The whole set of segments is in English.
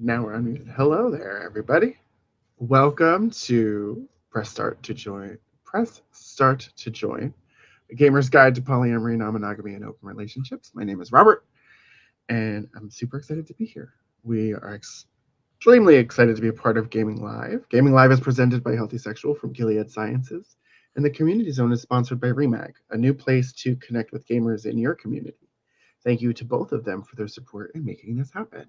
Now we're unmuted. Hello there, everybody. Welcome to Press Start to Join. Press Start to Join. A gamer's guide to polyamory, non-monogamy, and open relationships. My name is Robert, and I'm super excited to be here. We are extremely excited to be a part of Gaming Live. Gaming Live is presented by Healthysexual from Gilead Sciences, and the Community Zone is sponsored by Remag, a new place to connect with gamers in your community. Thank you to both of them for their support in making this happen.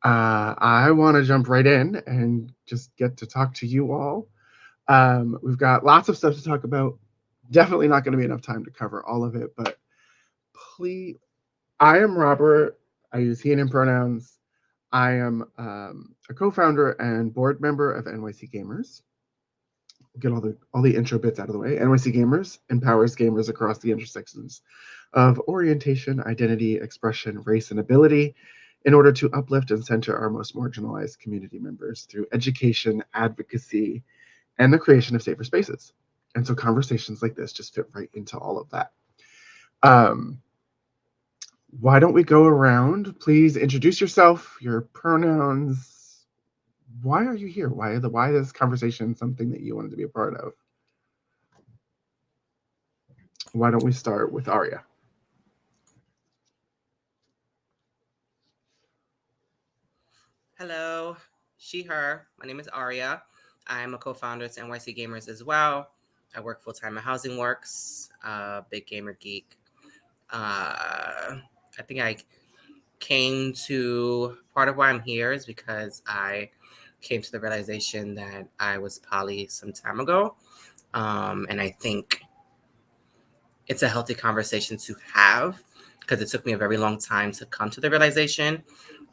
I want to jump right in and just get to talk to you all. We've got lots of stuff to talk about. Definitely not going to be enough time to cover all of it, but please, I am Robert. I use he and him pronouns. I am a co-founder and board member of NYC Gamers. Get all the intro bits out of the way. NYC Gamers empowers gamers across the intersections of orientation, identity, expression, race, and ability in order to uplift and center our most marginalized community members through education, advocacy, and the creation of safer spaces. And so conversations like this just fit right into all of that. Why don't we go around? Please introduce yourself, your pronouns. Why are you here? Why is this conversation something that you wanted to be a part of? Why don't we start with Aria? Hello, she, her. My name is Aria. I'm a co-founder at NYC Gamers as well. I work full-time at Housing Works, big gamer geek. I think I came to, part of why I'm here is because I came to the realization that I was poly some time ago. And I think it's a healthy conversation to have because it took me a very long time to come to the realization.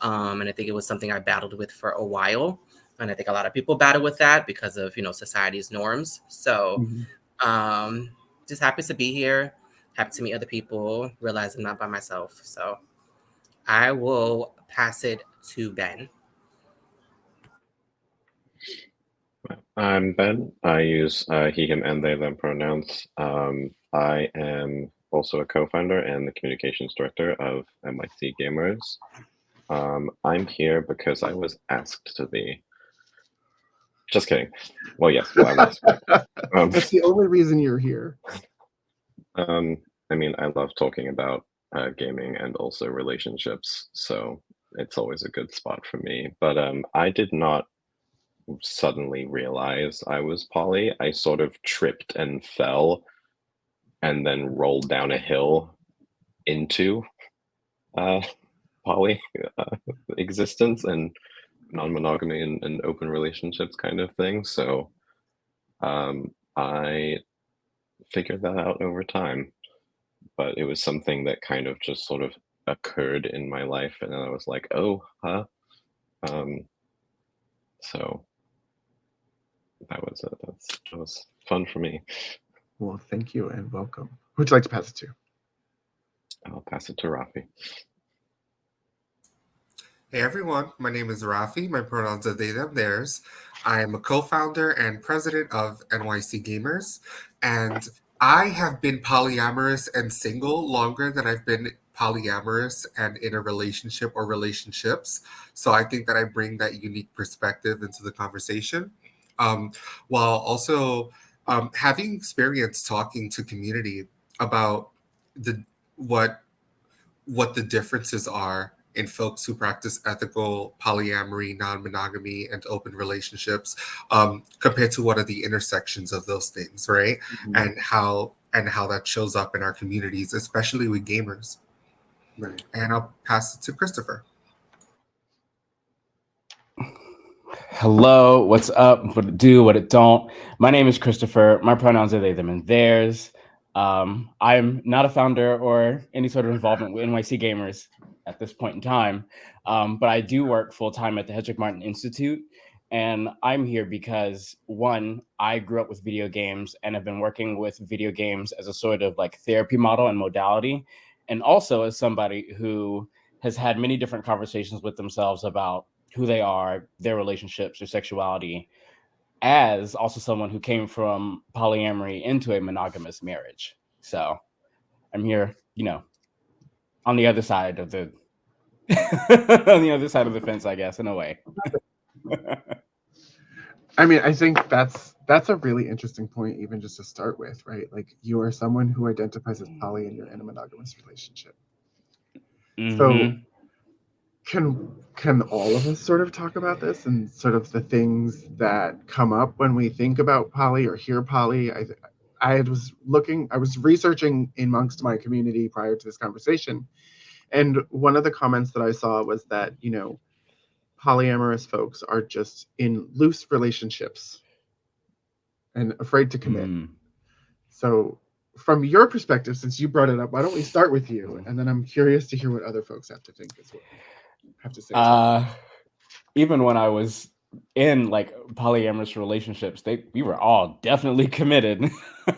And I think it was something I battled with for a while. And I think a lot of people battle with that because of, society's norms. So just happy to be here, happy to meet other people, realize I'm not by myself. So I will pass it to Ben. I'm Ben. I use he, him, and they, them pronouns. I am also a co-founder and the communications director of NYC Gamers. I'm here because I was asked to be. Just kidding. Well, yes, I was. That's the only reason you're here. I mean, I love talking about gaming and also relationships, so it's always a good spot for me. But I did not suddenly realize I was poly. I sort of tripped and fell and then rolled down a hill into poly existence and non-monogamy and open relationships kind of thing. So I figured that out over time, but it was something that kind of just sort of occurred in my life, and then I was like, oh, huh. So that was fun for me. Well, thank you and welcome. Who'd you like to pass it to? I'll pass it to Rafi. Hey everyone, my name is Rafi. My pronouns are they, them, theirs. I am a co-founder and president of NYC Gamers, and I have been polyamorous and single longer than I've been polyamorous and in a relationship or relationships. So I think that I bring that unique perspective into the conversation, while also having experience talking to community about the what the differences are in folks who practice ethical polyamory, non-monogamy, and open relationships, compared to what are the intersections of those things, right? Mm-hmm. And how that shows up in our communities, especially with gamers. Right. And I'll pass it to Christopher. Hello, what's up? What it do, what it don't. My name is Christopher. My pronouns are they, them, and theirs. I'm not a founder or any sort of involvement with NYC Gamers at this point in time, but I do work full-time at the Hedrick Martin Institute, and I'm here because, one, I grew up with video games and have been working with video games as a sort of like therapy model and modality, and also as somebody who has had many different conversations with themselves about who they are, their relationships, their sexuality, as also someone who came from polyamory into a monogamous marriage. So I'm here, on the other side of the on the other side of the fence, I guess, in a way. I mean, I think that's a really interesting point, even just to start with, right? Like, you are someone who identifies as poly and you're in a monogamous relationship. So can all of us sort of talk about this and sort of the things that come up when we think about poly or hear poly? I was researching amongst my community prior to this conversation, and one of the comments that I saw was that, you know, polyamorous folks are just in loose relationships and afraid to commit. So from your perspective, since you brought it up, why don't we start with you, and then I'm curious to hear what other folks have to think as well. Have to say. Even when I was in like polyamorous relationships, we were all definitely committed.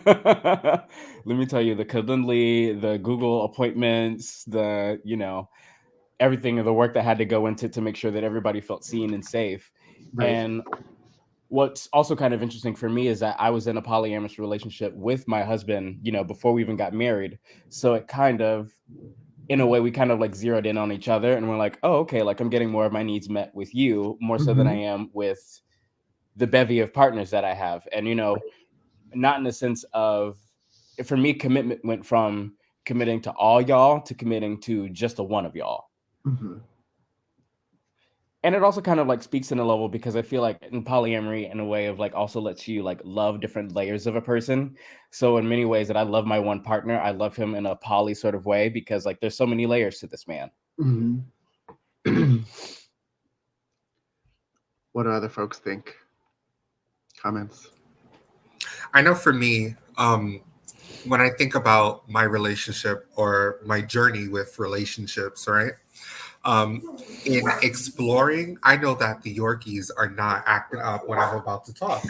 Let me tell you, the Calendly, the Google appointments, the, you know, everything of the work that had to go into to make sure that everybody felt seen and safe. Right. And what's also kind of interesting for me is that I was in a polyamorous relationship with my husband, you know, before we even got married. So it kind of, in a way, we kind of like zeroed in on each other and we're like, oh, okay, like I'm getting more of my needs met with you more so than I am with the bevy of partners that I have. And, you know, not in the sense of, for me, commitment went from committing to all y'all to committing to just a one of y'all. And it also kind of like speaks in a level because I feel like in polyamory, in a way of like also lets you like love different layers of a person. So in many ways that I love my one partner, I love him in a poly sort of way because like there's so many layers to this man. What do other folks think? Comments? I know for me, when I think about my relationship or my journey with relationships, right? In exploring, I know that the Yorkies are not acting up when I'm about to talk.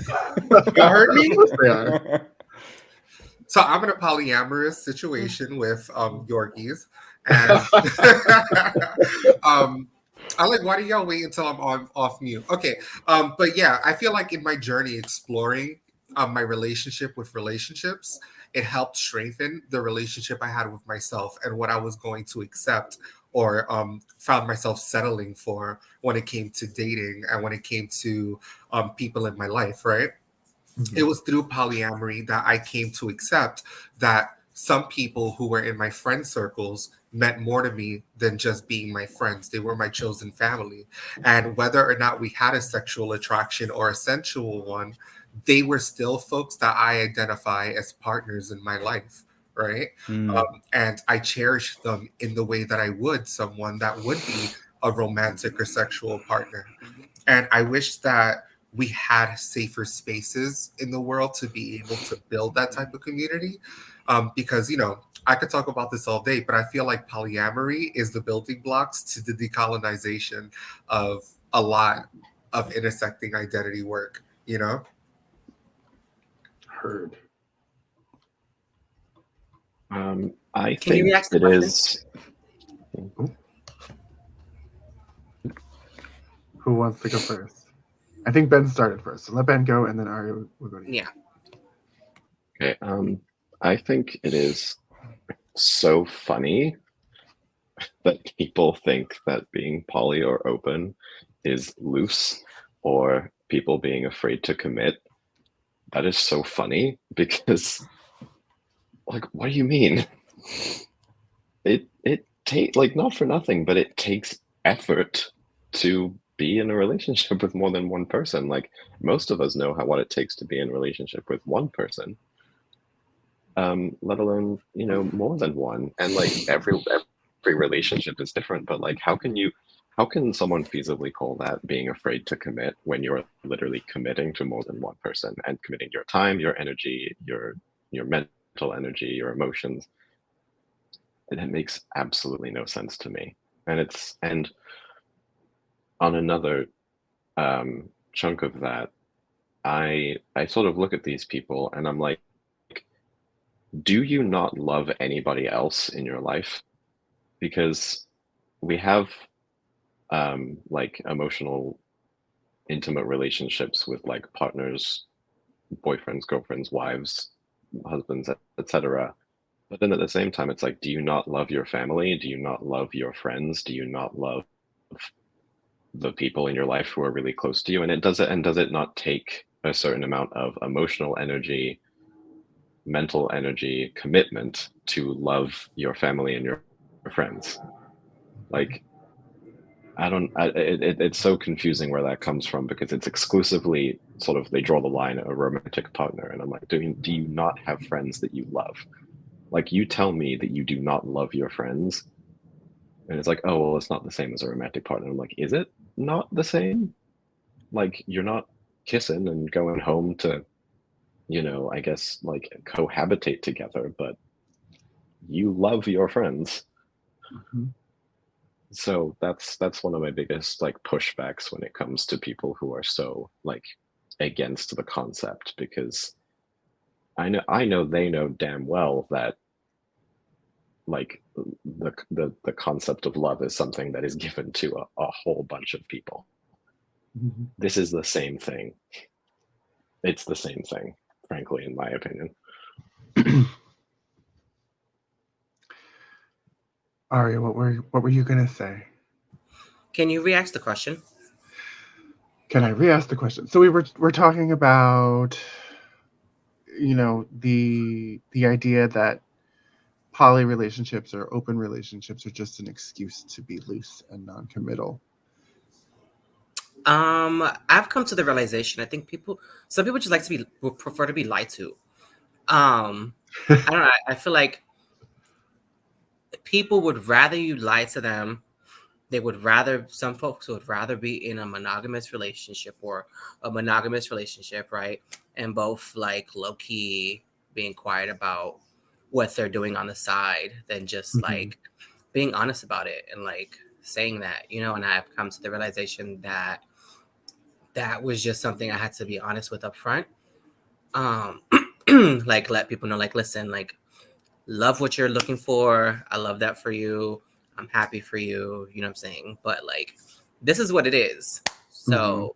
Y'all heard me? So I'm in a polyamorous situation with Yorkies, and I'm like, why do y'all wait until I'm off mute? Okay, but yeah, I feel like in my journey exploring my relationship with relationships, it helped strengthen the relationship I had with myself and what I was going to accept or found myself settling for when it came to dating and when it came to people in my life, right? It was through polyamory that I came to accept that some people who were in my friend circles meant more to me than just being my friends. They were my chosen family. And whether or not we had a sexual attraction or a sensual one, they were still folks that I identify as partners in my life, right? And I cherish them in the way that I would someone that would be a romantic or sexual partner. And I wish that we had safer spaces in the world to be able to build that type of community. Because, you know, I could talk about this all day, but I feel like polyamory is the building blocks to the decolonization of a lot of intersecting identity work, you know? Heard. I Can you think re-ask the it question? is. Who wants to go first? I think Ben started first, so let Ben go, and then Ari will go to you. Yeah. Okay. I think it is so funny that people think that being poly or open is loose or people being afraid to commit. That is so funny because, like, what do you mean? It takes, like, not for nothing, but it takes effort to be in a relationship with more than one person. Like, most of us know what it takes to be in a relationship with one person, let alone, you know, more than one. And like every relationship is different, but like how can someone feasibly call that being afraid to commit when you're literally committing to more than one person and committing your time, your energy, your mental energy, your emotions? And it makes absolutely no sense to me. And on another chunk of that, I sort of look at these people and I'm like, do you not love anybody else in your life? Because we have like emotional, intimate relationships with like partners, boyfriends, girlfriends, wives, husbands, etc. But then at the same time, it's like, do you not love your family? Do you not love your friends? Do you not love the people in your life who are really close to you? And does it not take a certain amount of emotional energy, mental energy, commitment to love your family and your friends? Like, it's so confusing where that comes from, because it's exclusively sort of, they draw the line at a romantic partner. And I'm like, do you not have friends that you love? Like, you tell me that you do not love your friends, and it's like, oh, well, it's not the same as a romantic partner. I'm like, is it not the same? Like, you're not kissing and going home to, I guess, like, cohabitate together, but you love your friends. Mm-hmm. So that's one of my biggest, like, pushbacks when it comes to people who are so, like, against the concept, because I know they know damn well that, like, the concept of love is something that is given to a whole bunch of people. Mm-hmm. This is the same thing. It's the same thing, frankly, in my opinion. Aria, what were you gonna say? Can you re-ask the question? Can I re-ask the question? So we're talking about, the idea that poly relationships or open relationships are just an excuse to be loose and non-committal. I've come to the realization, I think some people just would prefer to be lied to. I don't know. I feel like people would rather you lie to them. Some folks would rather be in a monogamous relationship or a monogamous relationship, right? And both, like, low key being quiet about what they're doing on the side than just Mm-hmm. like being honest about it and, like, saying that, and I've come to the realization that was just something I had to be honest with up front. Like, let people know, like, listen, like, love what you're looking for. I love that for you. I'm happy for you. You know what I'm saying? But, like, this is what it is. So,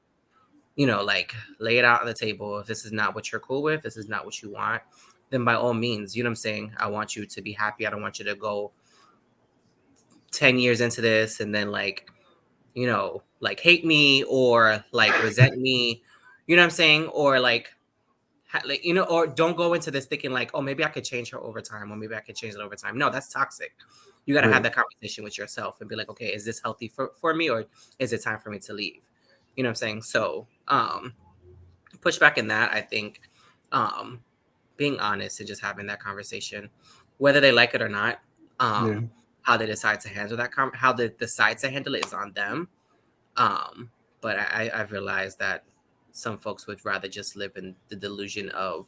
like, lay it out on the table. If this is not what you're cool with, this is not what you want, then by all means, you know what I'm saying? I want you to be happy. I don't want you to go 10 years into this and then, like, like, hate me or, like, resent me. You know what I'm saying? Or, like, or don't go into this thinking, like, oh, maybe I could change her over time, or maybe I could change it over time. No, that's toxic. You got to have that conversation with yourself and be like, okay, is this healthy for me, or is it time for me to leave? You know what I'm saying? So, push back in that, I think, being honest and just having that conversation, whether they like it or not, how they decide to handle that, how they decide to handle it is on them. But I've realized that some folks would rather just live in the delusion of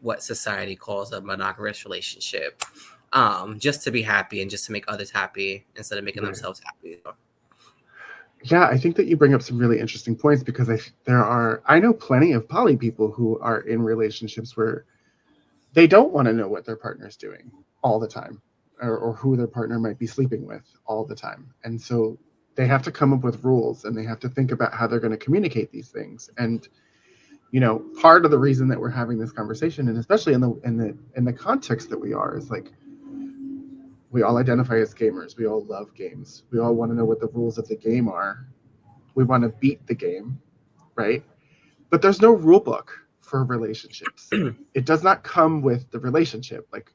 what society calls a monogamous relationship, just to be happy and just to make others happy instead of making themselves happy. Yeah, I think that you bring up some really interesting points, because I know plenty of poly people who are in relationships where they don't want to know what their partner's doing all the time, or who their partner might be sleeping with all the time. And so they have to come up with rules, and they have to think about how they're going to communicate these things. And, part of the reason that we're having this conversation, and especially in the context that we are, is like, we all identify as gamers. We all love games. We all want to know what the rules of the game are. We want to beat the game, right? But there's no rule book for relationships. It does not come with the relationship. Like,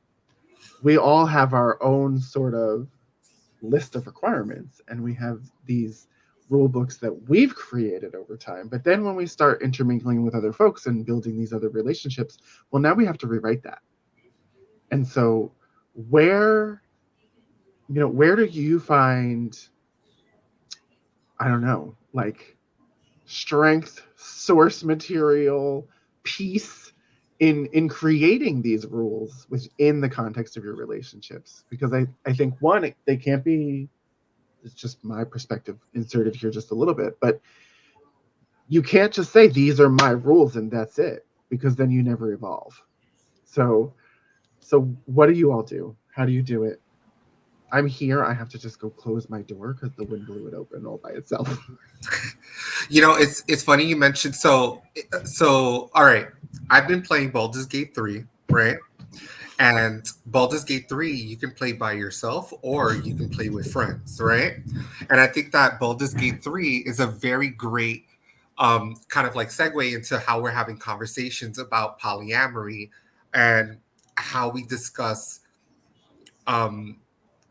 we all have our own sort of list of requirements, and we have these rule books that we've created over time. But then when we start intermingling with other folks and building these other relationships, well, now we have to rewrite that. And so where do you find, I don't know, like, strength, source material, peace in creating these rules within the context of your relationships? Because I think, one, they can't be, it's just my perspective inserted here just a little bit, but you can't just say these are my rules and that's it, because then you never evolve. So what do you all do? How do you do it? I'm here. I have to just go close my door because the wind blew it open all by itself. It's funny you mentioned, so all right, I've been playing Baldur's Gate 3, right? And Baldur's Gate 3, you can play by yourself or you can play with friends, right? And I think that Baldur's Gate 3 is a very great kind of like segue into how we're having conversations about polyamory and how we discuss um,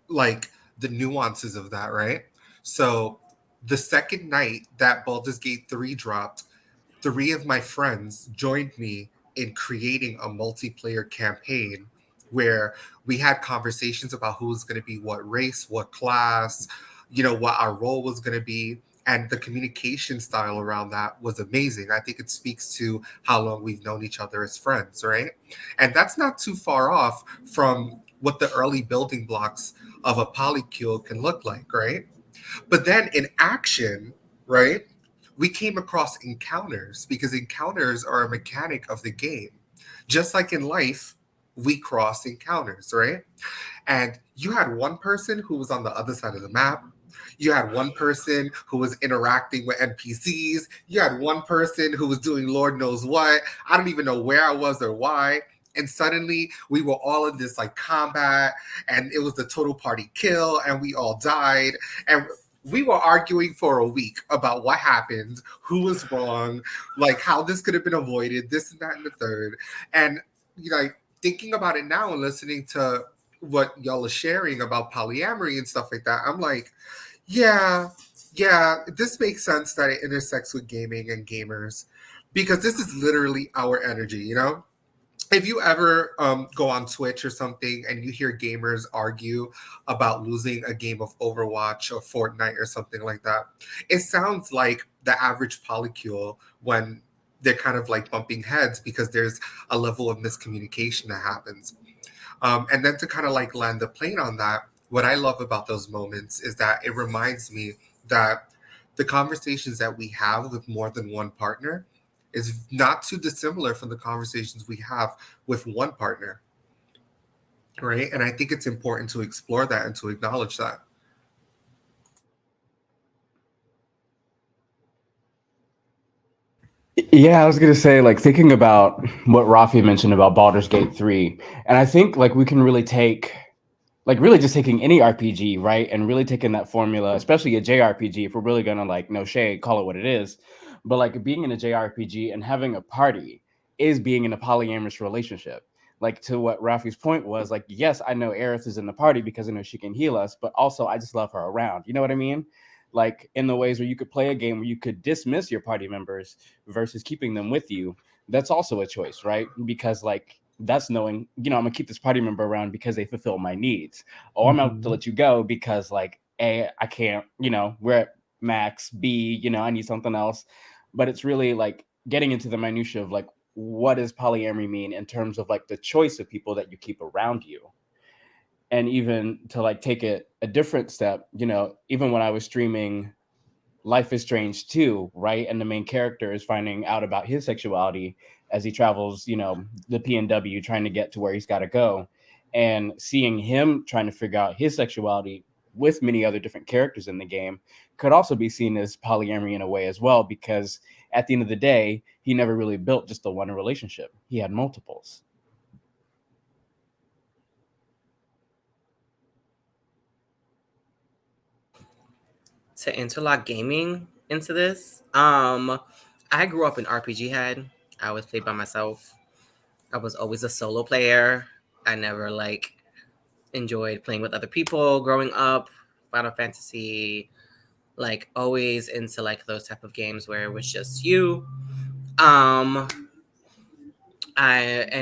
like the nuances of that, right? So the second night that Baldur's Gate 3 dropped, three of my friends joined me in creating a multiplayer campaign where we had conversations about who was going to be what race, what class, what our role was going to be. And the communication style around that was amazing. I think it speaks to how long we've known each other as friends, right? And that's not too far off from what the early building blocks of a polycule can look like, right? But then in action, right, we came across encounters because encounters are a mechanic of the game. Just like in life, we cross encounters, right? And you had one person who was on the other side of the map. You had one person who was interacting with NPCs. You had one person who was doing Lord knows what. I don't even know where I was or why. And suddenly we were all in this like combat and it was the total party kill and we all died. And we were arguing for a week about what happened, who was wrong, like how this could have been avoided, this and that and the third. And like thinking about it now and listening to what y'all are sharing about polyamory and stuff like that, I'm like, yeah, this makes sense that it intersects with gaming and gamers because this is literally our energy, If you ever go on Twitch or something and you hear gamers argue about losing a game of Overwatch or Fortnite or something like that, it sounds like the average polycule when they're kind of like bumping heads because there's a level of miscommunication that happens. And then to kind of like land the plane on that, what I love about those moments is that it reminds me that the conversations that we have with more than one partner is not too dissimilar from the conversations we have with one partner, right? And I think it's important to explore that and to acknowledge that. Yeah, I was gonna say, like, thinking about what Rafi mentioned about Baldur's Gate 3, and I think like we can really take, like, really just taking any RPG, right, and really taking that formula, especially a JRPG, if we're really gonna, like, no shade, call it what it is, but like being in a JRPG and having a party is being in a polyamorous relationship. Like, to what Rafi's point was, like, yes, I know Aerith is in the party because I know she can heal us, but also I just love her around. You know what I mean? Like, in the ways where you could play a game where you could dismiss your party members versus keeping them with you. That's also a choice, right? Because, like, that's knowing, I'm gonna keep this party member around because they fulfill my needs. Or I'm out to let you go because, like, A, I can't, we're at max. B, I need something else. But it's really like getting into the minutia of like, what does polyamory mean in terms of like the choice of people that you keep around you? And even to like take it a different step, even when I was streaming Life is Strange too, right? And the main character is finding out about his sexuality as he travels, the PNW trying to get to where he's got to go. And seeing him trying to figure out his sexuality with many other different characters in the game could also be seen as polyamory in a way as well, because at the end of the day, he never really built just the one relationship. He had multiples. To interlock gaming into this, I grew up in RPG head. I always played by myself. I was always a solo player. I never like enjoyed playing with other people growing up. Final Fantasy, like always into like those type of games where it was just you. And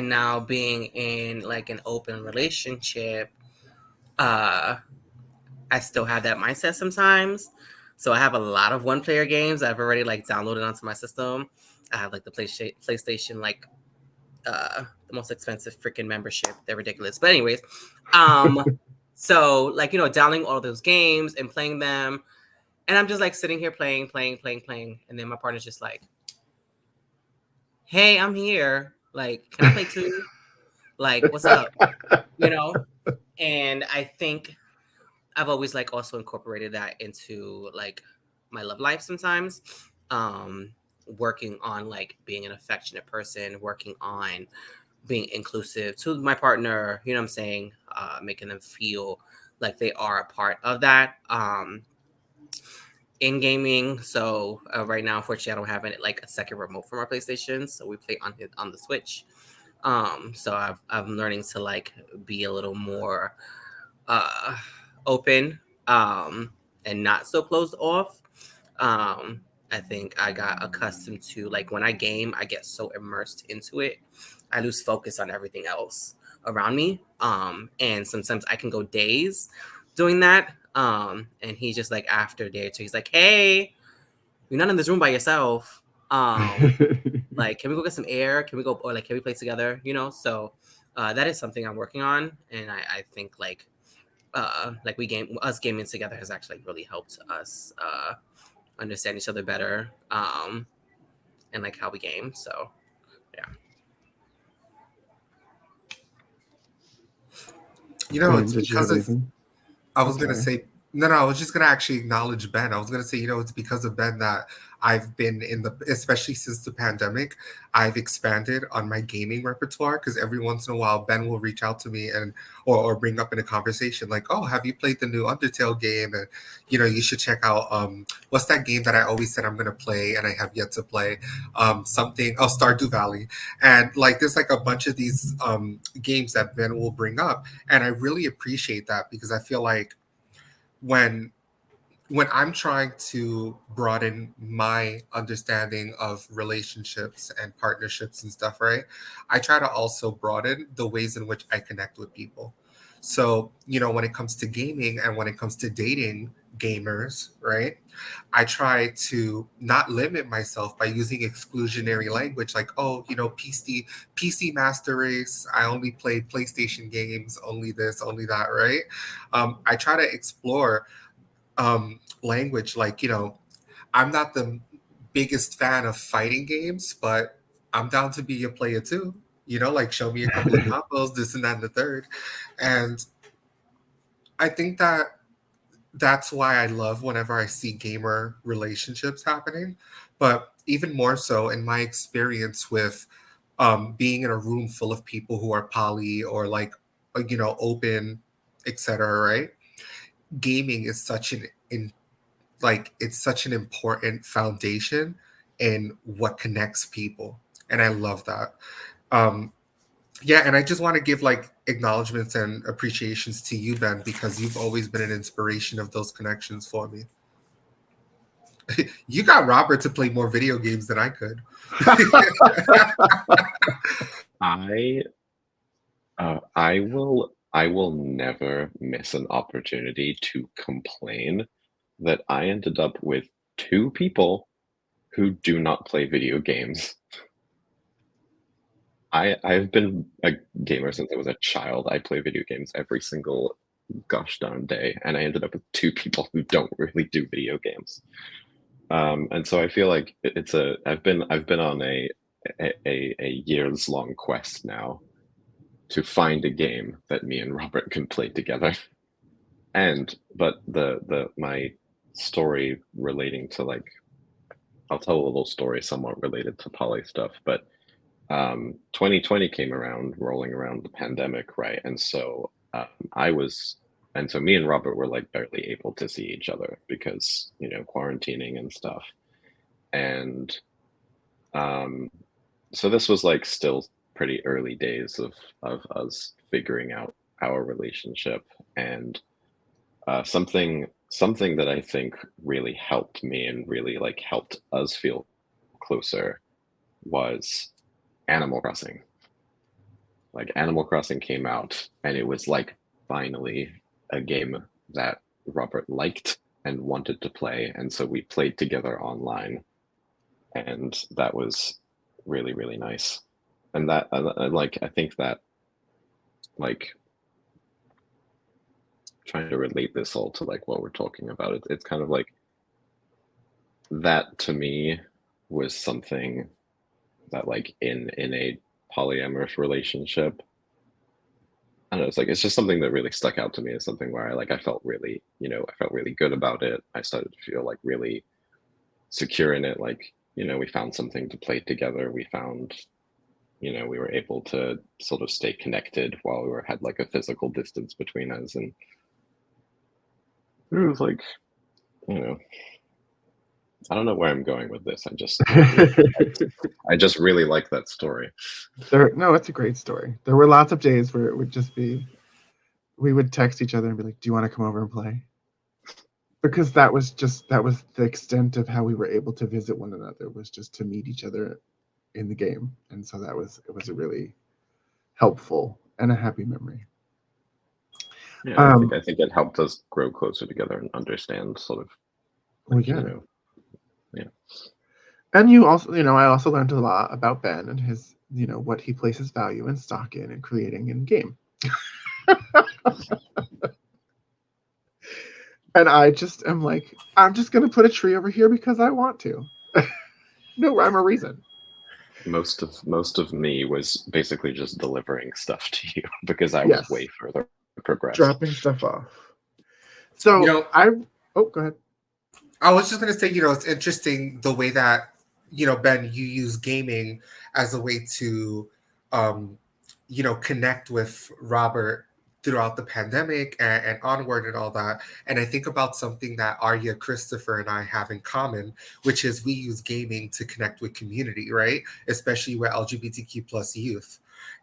now being in like an open relationship, I still have that mindset sometimes. So I have a lot of one player games I've already like downloaded onto my system. I have like the PlayStation like the most expensive freaking membership. They're ridiculous. But anyways, so like downloading all of those games and playing them, and I'm just like sitting here playing, and then my partner's just like, "Hey, I'm here. Like, can I play too? Like, what's up?" And I think I've always like also incorporated that into like my love life sometimes. Working on like being an affectionate person, working on being inclusive to my partner, you know what I'm saying? Making them feel like they are a part of that in gaming. So right now, unfortunately, I don't have like a second remote from our PlayStation, so we play on the Switch. So I'm learning to like be a little more open and not so closed off. I think I got accustomed to, like, when I game, I get so immersed into it, I lose focus on everything else around me. And sometimes I can go days doing that. And he's just like, after a day or two, he's like, hey, you're not in this room by yourself. Like, can we go get some air? Can we go, or like, can we play together? You know, so that is something I'm working on. And I think like us gaming together has actually really helped us understand each other better, and like how we game. So yeah. You know, it's Did you have because it's. anything? I was gonna sorry. say no. I was just gonna actually acknowledge Ben. I was gonna say, it's because of Ben that I've been especially since the pandemic, I've expanded on my gaming repertoire. Because every once in a while, Ben will reach out to me and or bring up in a conversation like, "Oh, have you played the new Undertale game?" And you should check out what's that game that I always said I'm gonna play and I have yet to play? Stardew Valley. And like, there's like a bunch of these games that Ben will bring up, and I really appreciate that because I feel like when I'm trying to broaden my understanding of relationships and partnerships and stuff, right? I try to also broaden the ways in which I connect with people. So, when it comes to gaming and when it comes to dating gamers, right? I try to not limit myself by using exclusionary language like, oh, PC Master Race, I only play PlayStation games, only this, only that, right? I try to explore language like, I'm not the biggest fan of fighting games, but I'm down to be a player too. Like, show me a couple of combos, this and that and the third. And I think that's why I love whenever I see gamer relationships happening. But even more so in my experience with being in a room full of people who are poly or like, open, etc. Right? Gaming is such it's such an important foundation in what connects people, and I love that. Yeah, and I just want to give like acknowledgments and appreciations to you, Ben, because you've always been an inspiration of those connections for me. You got Robert to play more video games than I could. I will never miss an opportunity to complain that I ended up with two people who do not play video games. I've been a gamer since I was a child. I play video games every single gosh darn day, and I ended up with two people who don't really do video games. And so I feel like I've been on a years long quest now to find a game that me and Robert can play together. But my story relating to, like, I'll tell a little story somewhat related to poly stuff, but 2020 came around, rolling around the pandemic, right? And so me and Robert were like barely able to see each other because, quarantining and stuff. And so this was like still pretty early days of us figuring out our relationship. And something that I think really helped me and really like helped us feel closer was Animal Crossing. Like, Animal Crossing came out, and it was like finally a game that Robert liked and wanted to play, and so we played together online, and that was really, really nice. And that I think that, like, trying to relate this all to like what we're talking about, it's kind of like that to me was something that, like, in a polyamorous relationship, I don't know, it's just something that really stuck out to me as something where I felt really, I felt really good about it. I started to feel like really secure in it. Like, we found something to play together. We found we were able to sort of stay connected while we had like a physical distance between us. And it was like, I don't know where I'm going with this. I just really like that story. No, it's a great story. There were lots of days where it would just be, we would text each other and be like, "Do you want to come over and play?" Because that was the extent of how we were able to visit one another, was just to meet each other in the game. And so it was a really helpful and a happy memory. Yeah, I think it helped us grow closer together and understand sort of, yeah. And you also, I also learned a lot about Ben and his, what he places value and stock in and creating in game. And I just am like, I'm just going to put a tree over here because I want to. No rhyme or reason. Most of me was basically just delivering stuff to you because I was way further progressed. Dropping stuff off. So go ahead. I was just going to say, it's interesting the way that, Ben, you use gaming as a way to, connect with Robert throughout the pandemic and onward and all that. And I think about something that Arya, Christopher, and I have in common, which is we use gaming to connect with community, right? Especially with LGBTQ plus youth.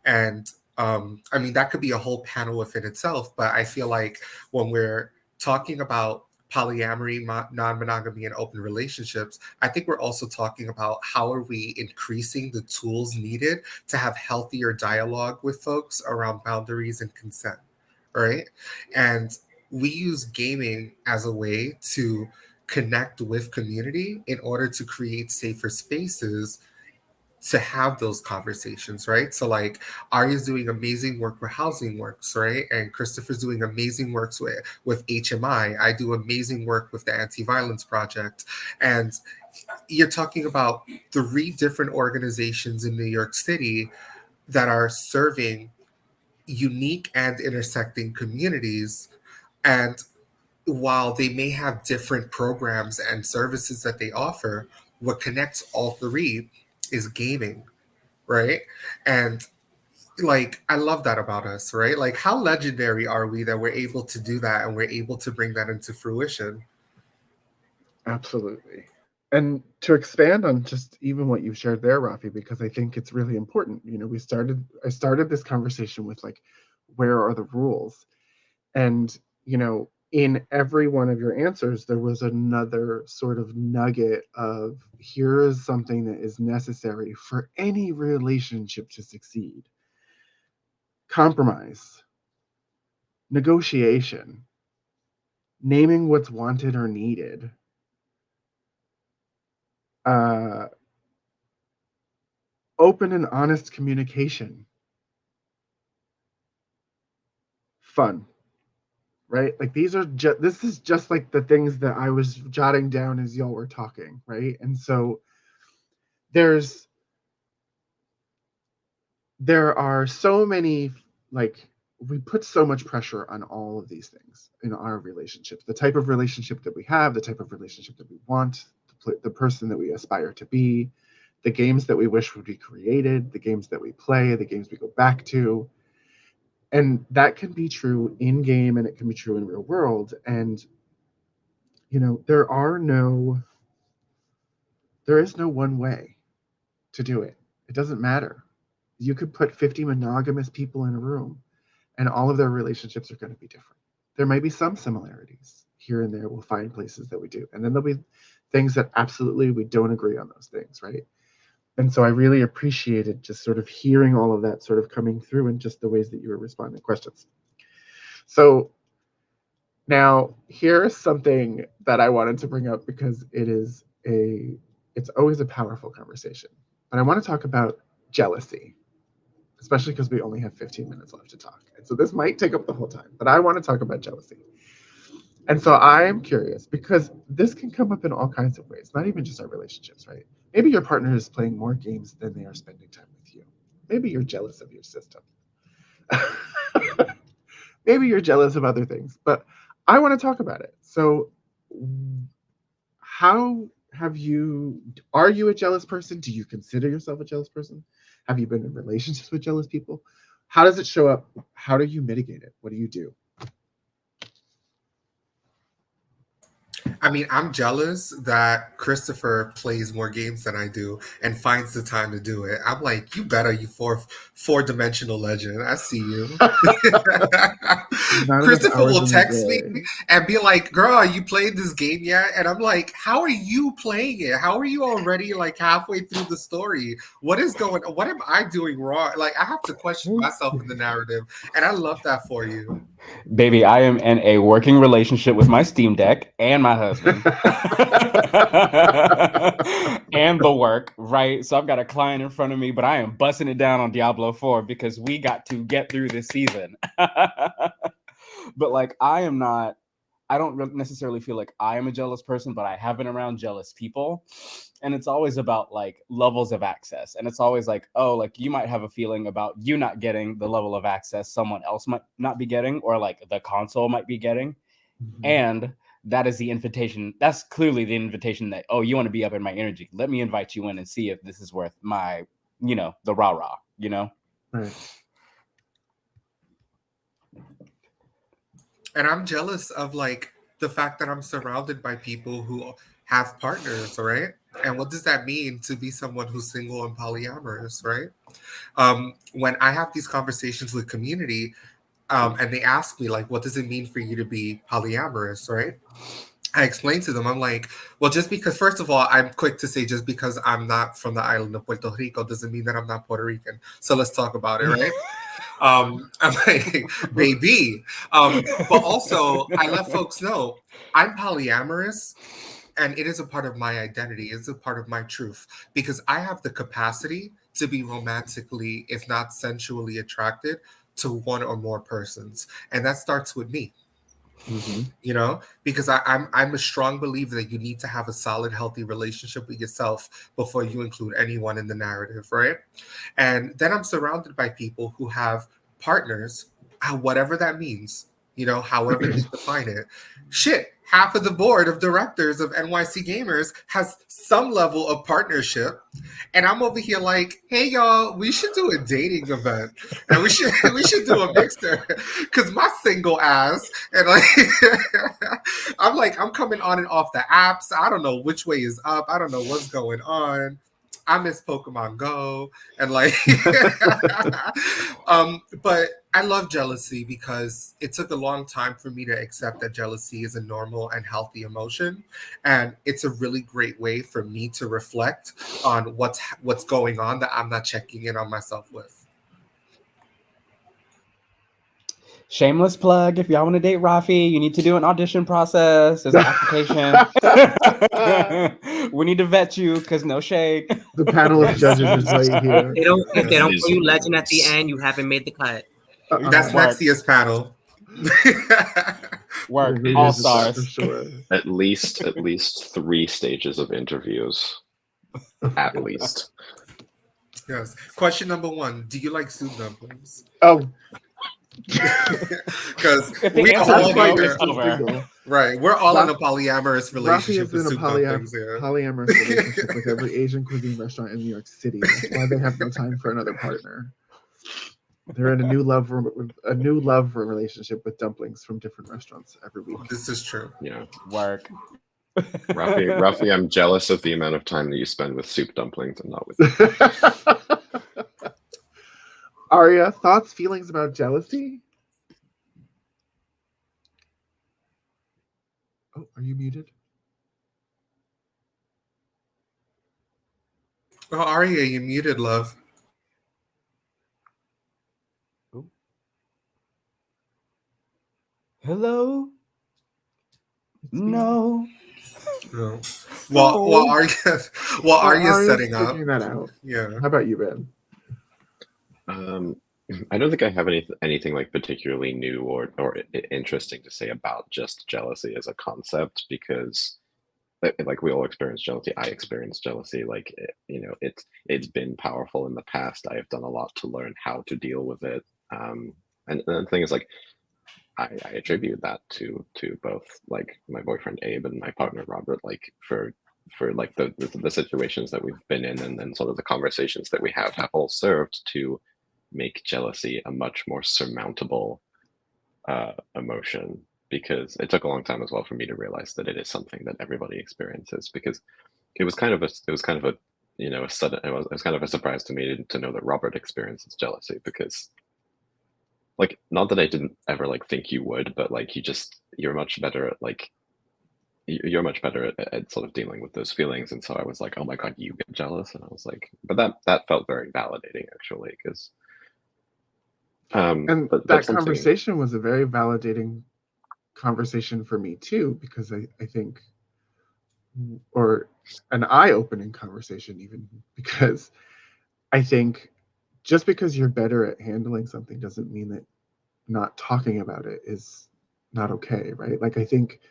And I mean, that could be a whole panel within itself, but I feel like when we're talking about polyamory, non-monogamy, and open relationships, I think we're also talking about how are we increasing the tools needed to have healthier dialogue with folks around boundaries and consent, right? And we use gaming as a way to connect with community in order to create safer spaces to have those conversations, right? So like Arya's doing amazing work with Housing Works, right? And Christopher's doing amazing works with HMI. I do amazing work with the Anti-Violence Project. And you're talking about 3 different organizations in New York City that are serving unique and intersecting communities. And while they may have different programs and services that they offer, what connects all 3 is gaming, right? And like, I love that about us, right? Like, how legendary are we that we're able to do that and we're able to bring that into fruition? Absolutely. And to expand on just even what you shared there, Rafi, because I think it's really important. I started this conversation with like, where are the rules? And, in every one of your answers, there was another sort of nugget of, here is something that is necessary for any relationship to succeed. Compromise, negotiation, naming what's wanted or needed, open and honest communication, fun. Right? Like this is just like the things that I was jotting down as y'all were talking, right? And so there are so many, like, we put so much pressure on all of these things in our relationships, the type of relationship that we have, the type of relationship that we want, the person that we aspire to be, the games that we wish would be created, the games that we play, the games we go back to. And that can be true in game and it can be true in real world. And, there is no one way to do it. It doesn't matter. You could put 50 monogamous people in a room and all of their relationships are going to be different. There might be some similarities here and there. We'll find places that we do. And then there'll be things that absolutely we don't agree on those things, right? And so I really appreciated just sort of hearing all of that sort of coming through and just the ways that you were responding to questions. So now here's something that I wanted to bring up because it's always a powerful conversation. But I want to talk about jealousy, especially because we only have 15 minutes left to talk. And so this might take up the whole time, but I want to talk about jealousy. And so I'm curious because this can come up in all kinds of ways, not even just our relationships, right? Maybe your partner is playing more games than they are spending time with you. Maybe you're jealous of your system. Maybe you're jealous of other things, but I want to talk about it. So are you a jealous person? Do you consider yourself a jealous person? Have you been in relationships with jealous people? How does it show up? How do you mitigate it? What do you do? I mean, I'm jealous that Christopher plays more games than I do and finds the time to do it. I'm like, you better, you four-dimensional legend. I see you. Christopher will text me and be like, girl, you played this game yet? And I'm like, how are you playing it? How are you already like halfway through the story? What is going on? What am I doing wrong? Like, I have to question myself in the narrative. And I love that for you. Baby, I am in a working relationship with my Steam Deck and my husband. And the work, right? So I've got a client in front of me, but I am busting it down on Diablo 4 because we got to get through this season. But like, I don't necessarily feel like I am a jealous person, but I have been around jealous people. And it's always about like levels of access. And it's always like, oh, like you might have a feeling about you not getting the level of access someone else might not be getting, or like the console might be getting. Mm-hmm. And that is the invitation. That's clearly the invitation that, oh, you want to be up in my energy. Let me invite you in and see if this is worth my, the rah-rah, Right. And I'm jealous of like the fact that I'm surrounded by people who have partners, right? And what does that mean to be someone who's single and polyamorous, right? When I have these conversations with community, and they ask me like, what does it mean for you to be polyamorous, right? I explain to them, I'm like, well, just because, first of all, I'm quick to say just because I'm not from the island of Puerto Rico doesn't mean that I'm not Puerto Rican. So let's talk about it, right? I'm like, baby. But also, I let folks know I'm polyamorous, and it is a part of my identity. It's a part of my truth because I have the capacity to be romantically, if not sensually attracted to one or more persons. And that starts with me. Mm-hmm. Because I'm a strong believer that you need to have a solid, healthy relationship with yourself before you include anyone in the narrative, right? And then I'm surrounded by people who have partners, whatever that means, however they define it. Shit, half of the board of directors of NYC Gamers has some level of partnership. And I'm over here like, hey, y'all, we should do a dating event. And we should do a mixer. Because my single ass, and like, I'm coming on and off the apps. I don't know which way is up. I don't know what's going on. I miss Pokemon Go and like, but I love jealousy because it took a long time for me to accept that jealousy is a normal and healthy emotion. And it's a really great way for me to reflect on what's going on that I'm not checking in on myself with. Shameless plug. If y'all want to date Rafi, you need to do an audition process. There's an application. We need to vet you because no shade. The panel of judges is right here. If they don't call you legend at the end, you haven't made the cut. That's next year's panel. Work. All stars. For sure. At least 3 stages of interviews. At least. Yes. Question number 1. Do you like soup dumplings? Oh. Because we all here, right? We're all in a polyamorous relationship with soup dumplings. Polyamorous relationship with every Asian cuisine restaurant in New York City. That's why they have no time for another partner. They're in a new love relationship with dumplings from different restaurants every week. This is true. Yeah. Work. Rafi, I'm jealous of the amount of time that you spend with soup dumplings and not with Aria, thoughts, feelings about jealousy? Oh, are you muted? Oh, Aria, you muted, love. Oh. Hello? No. No. While Aria's setting up. That out. Yeah. How about you, Ben? I don't think I have anything like particularly new or interesting to say about just jealousy as a concept, because like we all experience jealousy. I experience jealousy. Like, it's been powerful in the past. I have done a lot to learn how to deal with it. And the thing is, like, I attribute that to both like my boyfriend Abe and my partner Robert, like for like the situations that we've been in, and then sort of the conversations that we have all served to make jealousy a much more surmountable emotion, because it took a long time as well for me to realize that it is something that everybody experiences, because it was kind of a you know, a sudden, it was kind of a surprise to me to know that Robert experiences jealousy, because like, not that I didn't ever like think you would, but like you're much better at like you're much better at sort of dealing with those feelings. And so I was like, oh my god, you get jealous. And I was like, but that felt very validating, actually, because and but that something. conversation was a very validating conversation for me too, because I think, or an eye-opening conversation even, because I think just because you're better at handling something doesn't mean that not talking about it is not okay, right? Like, I think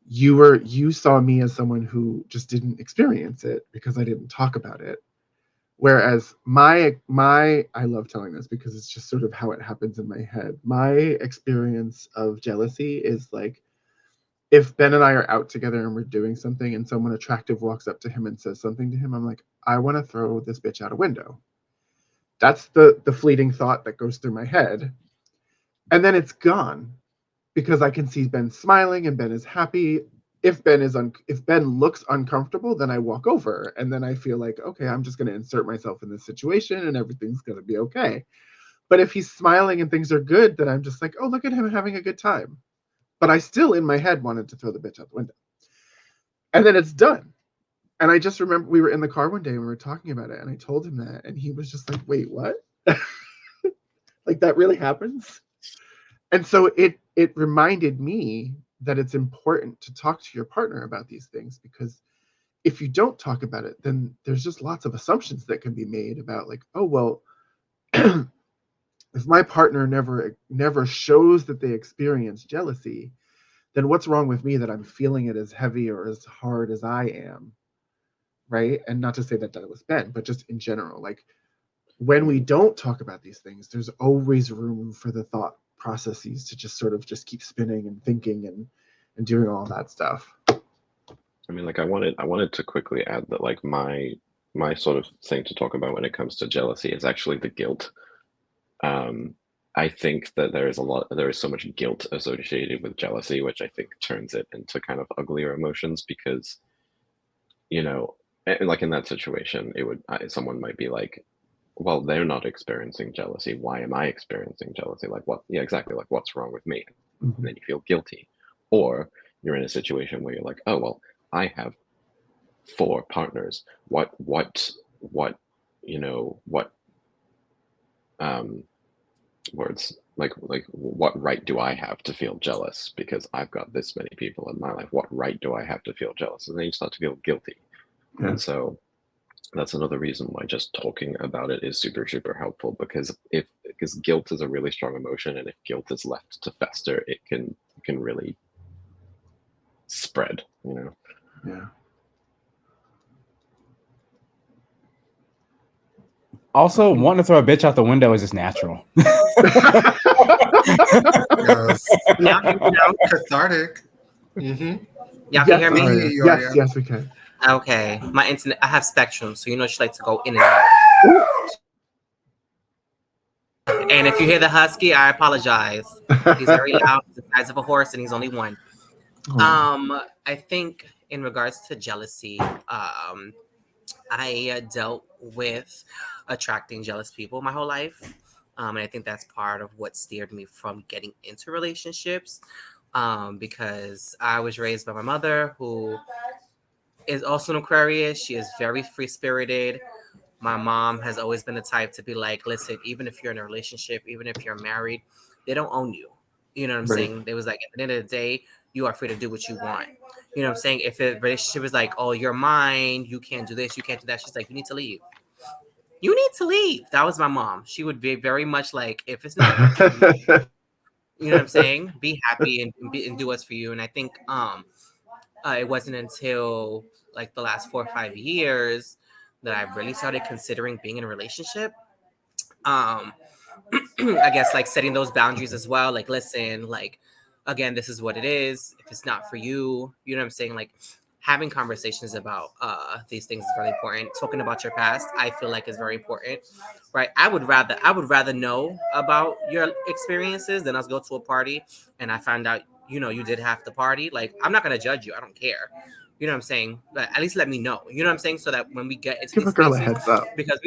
you saw me as someone who just didn't experience it because I didn't talk about it. Whereas my I love telling this because it's just sort of how it happens in my head. My experience of jealousy is like, if Ben and I are out together and we're doing something and someone attractive walks up to him and says something to him, I'm like, I want to throw this bitch out a window. That's the fleeting thought that goes through my head. And then it's gone because I can see Ben smiling and Ben is happy. If Ben looks uncomfortable, then I walk over and then I feel like, okay, I'm just going to insert myself in this situation and everything's going to be okay. But if he's smiling and things are good, then I'm just like, oh, look at him having a good time. But I still, in my head, wanted to throw the bitch out the window. And then it's done. And I just remember we were in the car one day and we were talking about it and I told him that and he was just like, wait, what? Like, that really happens? And so it reminded me that it's important to talk to your partner about these things, because if you don't talk about it, then there's just lots of assumptions that can be made about like, oh, well, if my partner never shows that they experience jealousy, then what's wrong with me that I'm feeling it as heavy or as hard as I am, right? And not to say that was Ben, but just in general, like, when we don't talk about these things, there's always room for the thought processes to just sort of just keep spinning and thinking and doing all that stuff. I mean, like, I wanted to quickly add that like my sort of thing to talk about when it comes to jealousy is actually the guilt. I think that there is so much guilt associated with jealousy, which I think turns it into kind of uglier emotions, because, you know, like in that situation, someone might be like, well, they're not experiencing jealousy. Why am I experiencing jealousy? Like, what? Yeah, exactly. Like, what's wrong with me? Mm-hmm. And then you feel guilty. Or you're in a situation where you're like, oh, well, I have 4 partners. What, you know, what, words, like what right do I have to feel jealous because I've got this many people in my life? What right do I have to feel jealous? And then you start to feel guilty. Yeah. And so that's another reason why just talking about it is super, super helpful, because guilt is a really strong emotion, and if guilt is left to fester, it can really spread, you know? Yeah. Also, wanting to throw a bitch out the window is just natural. Yes. Yeah, Cathartic. Mm-hmm. Y'all can hear me? Yes, we can. Okay. My internet, I have Spectrum, so you know she likes to go in and out. And if you hear the husky, I apologize. He's very loud. He's the size of a horse, and he's only 1. I think in regards to jealousy, I dealt with attracting jealous people my whole life. And I think that's part of what steered me from getting into relationships, because I was raised by my mother, who is also an Aquarius. She is very free-spirited. My mom has always been the type to be like, listen, even if you're in a relationship, even if you're married, they don't own you. You know what I'm saying? It was like, at the end of the day, you are free to do what you want. You know what I'm saying? If a relationship is like, oh, you're mine, you can't do this, you can't do that, she's like, you need to leave. You need to leave. That was my mom. She would be very much like, if it's not working, you know what I'm saying? Be happy and do what's for you. And I think it wasn't until like the last 4 or 5 years that I really started considering being in a relationship. I guess like setting those boundaries as well. Like, listen, like, again, this is what it is. If it's not for you, you know what I'm saying? Like, having conversations about these things is really important. Talking about your past, I feel like, is very important, right? I would rather know about your experiences than us go to a party and I find out, you did half the party. Like, I'm not gonna judge you. I don't care. You know what I'm saying? But at least let me know. You know what I'm saying? So that when we get into Give these a girl a spaces, heads up. because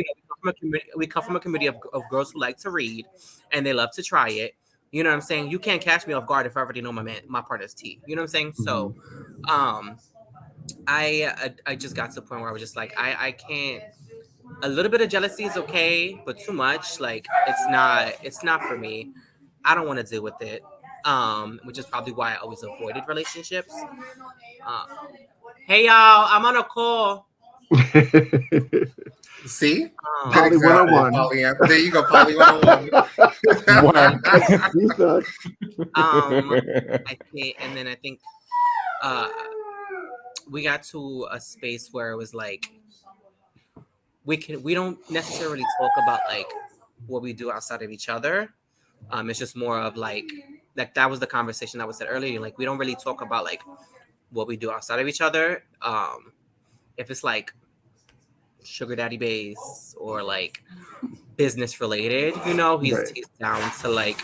we come from a community of girls who like to read and they love to try it. You know what I'm saying? You can't catch me off guard if I already know my partner's tea. You know what I'm saying? So, I just got to the point where I was just like, I can't. A little bit of jealousy is okay, but too much, like, it's not for me. I don't want to deal with it. Which is probably why I always avoided relationships. Um, hey y'all, I'm on a call. See? Um, Poly Example, 101. There you go, Poly 101. Work. I think, and then I think we got to a space where it was like we don't necessarily talk about like what we do outside of each other. It's just more of like that was the conversation that was said earlier. Like, we don't really talk about like what we do outside of each other. If it's like sugar daddy base or like business related, Right. he's down to like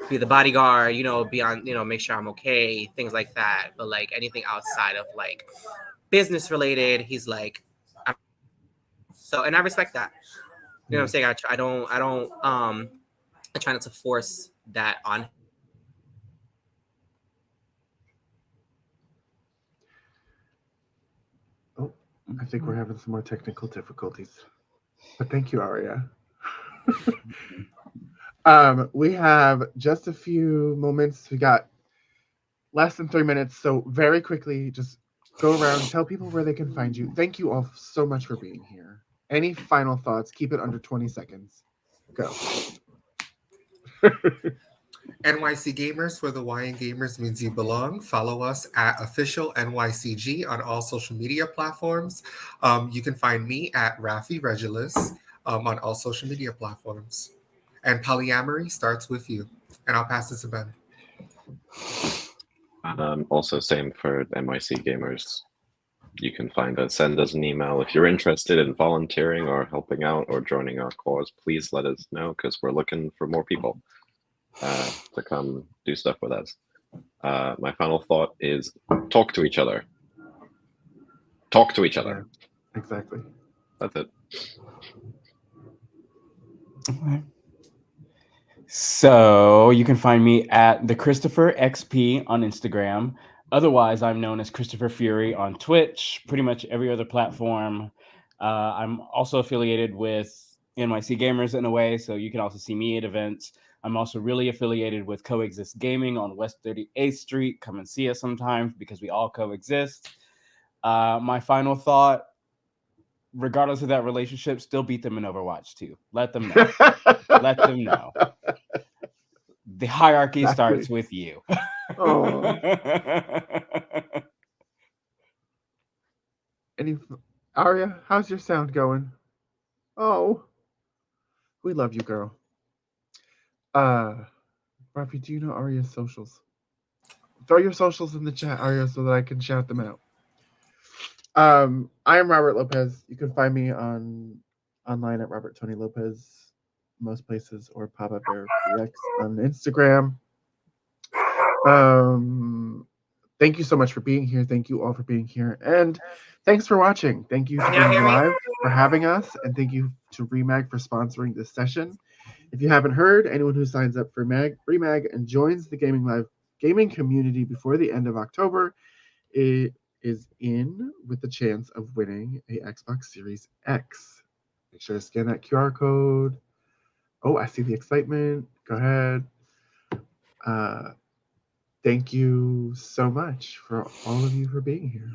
be the bodyguard, be on, make sure I'm okay, things like that. But like anything outside of like business related, he's like, so, and I respect that. You know what I'm saying? I try not to force that on. Oh, I think we're having some more technical difficulties. But thank you, Aria. We have just a few moments. We got less than 3 minutes. So very quickly, just go around, tell people where they can find you. Thank you all so much for being here. Any final thoughts? Keep it under 20 seconds. Go. NYC Gamers, where the Y in Gamers means you belong. Follow us at official NYCG on all social media platforms. You can find me at Rafi Regulus on all social media platforms. And polyamory starts with you. And I'll pass this to Ben. Also, same for NYC Gamers. You can send us an email if you're interested in volunteering or helping out or joining our cause. Please let us know, because we're looking for more people to come do stuff with us. My final thought is talk to each other. Talk to each other. Yeah, exactly. That's it. Okay. So you can find me at the Christopher XP on Instagram. Otherwise, I'm known as Christopher Fury on Twitch, pretty much every other platform. I'm also affiliated with NYC Gamers in a way, so you can also see me at events. I'm also really affiliated with Coexist Gaming on West 38th Street. Come and see us sometimes because we all coexist. My final thought, regardless of that relationship, still beat them in Overwatch 2. Let them know. Let them know. The hierarchy starts with you. Aria, how's your sound going? Oh, we love you, girl. Rafi, do you know Aria's socials? Throw your socials in the chat, Aria, so that I can shout them out. I am Robert Lopez. You can find me online at Robert Tony Lopez, most places, or Papa Bear PX on Instagram. Thank you so much for being here. Thank you all for being here, and thanks for watching. Thank you for being live, for having us, and thank you to Remag for sponsoring this session. If you haven't heard, anyone who signs up for Remag and joins the gaming community before the end of October, it is in with the chance of winning a Xbox Series X. Make sure to scan that QR code. Oh, I see the excitement. Go ahead. Thank you so much for all of you for being here.